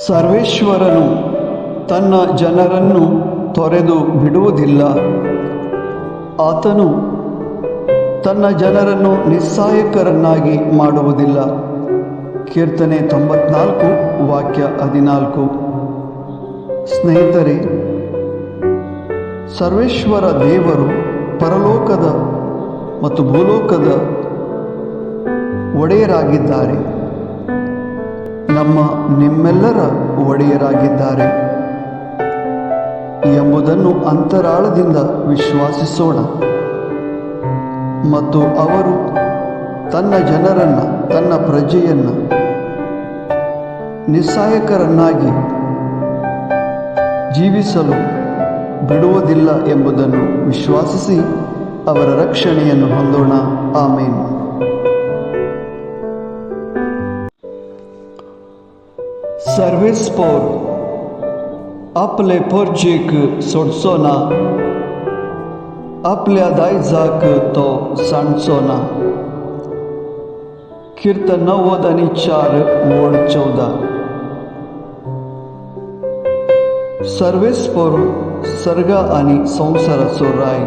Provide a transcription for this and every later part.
ಸರ್ವೇಶ್ವರನು ತನ್ನ ಜನರನ್ನು ತೊರೆದು ಬಿಡುವುದಿಲ್ಲ. ಆತನು ತನ್ನ ಜನರನ್ನು ನಿಸ್ಸಹಾಯಕರನ್ನಾಗಿ ಮಾಡುವುದಿಲ್ಲ. ಕೀರ್ತನೆ 94 ವಾಕ್ಯ 14. ಸ್ನೇಹಿತರೆ, ಸರ್ವೇಶ್ವರ ದೇವರು ಪರಲೋಕದ ಮತ್ತು ಭೂಲೋಕದ ಒಡೆಯರಾಗಿದ್ದಾರೆ. ನಿಮ್ಮೆಲ್ಲರ ಒಡೆಯರಾಗಿದ್ದಾರೆ ಎಂಬುದನ್ನು ಅಂತರಾಳದಿಂದ ವಿಶ್ವಾಸಿಸೋಣ. ಮತ್ತು ಅವರು ತನ್ನ ಜನರನ್ನು, ತನ್ನ ಪ್ರಜೆಯನ್ನು ನಿಸ್ಸಹಾಯಕರನ್ನಾಗಿ ಜೀವಿಸಲು ಬಿಡುವುದಿಲ್ಲ ಎಂಬುದನ್ನು ವಿಶ್ವಾಸಿಸಿ ಅವರ ರಕ್ಷಣೆಯನ್ನು ಹೊಂದೋಣ. ಆಮೇನ್. सर्वेस्पोर आपले पोरजेक सोडचो ना, आपल्या दायजाक तो सांडचो ना. कीर्तन 90:4 ओळ 14. सर्वेस्पोर सर्ग आणि संसाराचो राय.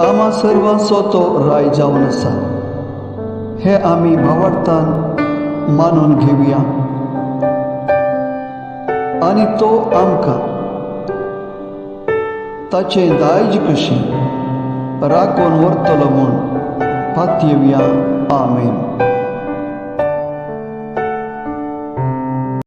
आम्हा सर्वांचो तो राय जावन आसा हे आमी भावार्थान मानून घेवया. आणि तो आमकां ताचे दायज कशी राखून व्हरतलो म्हूण पातयेवया. आमेन.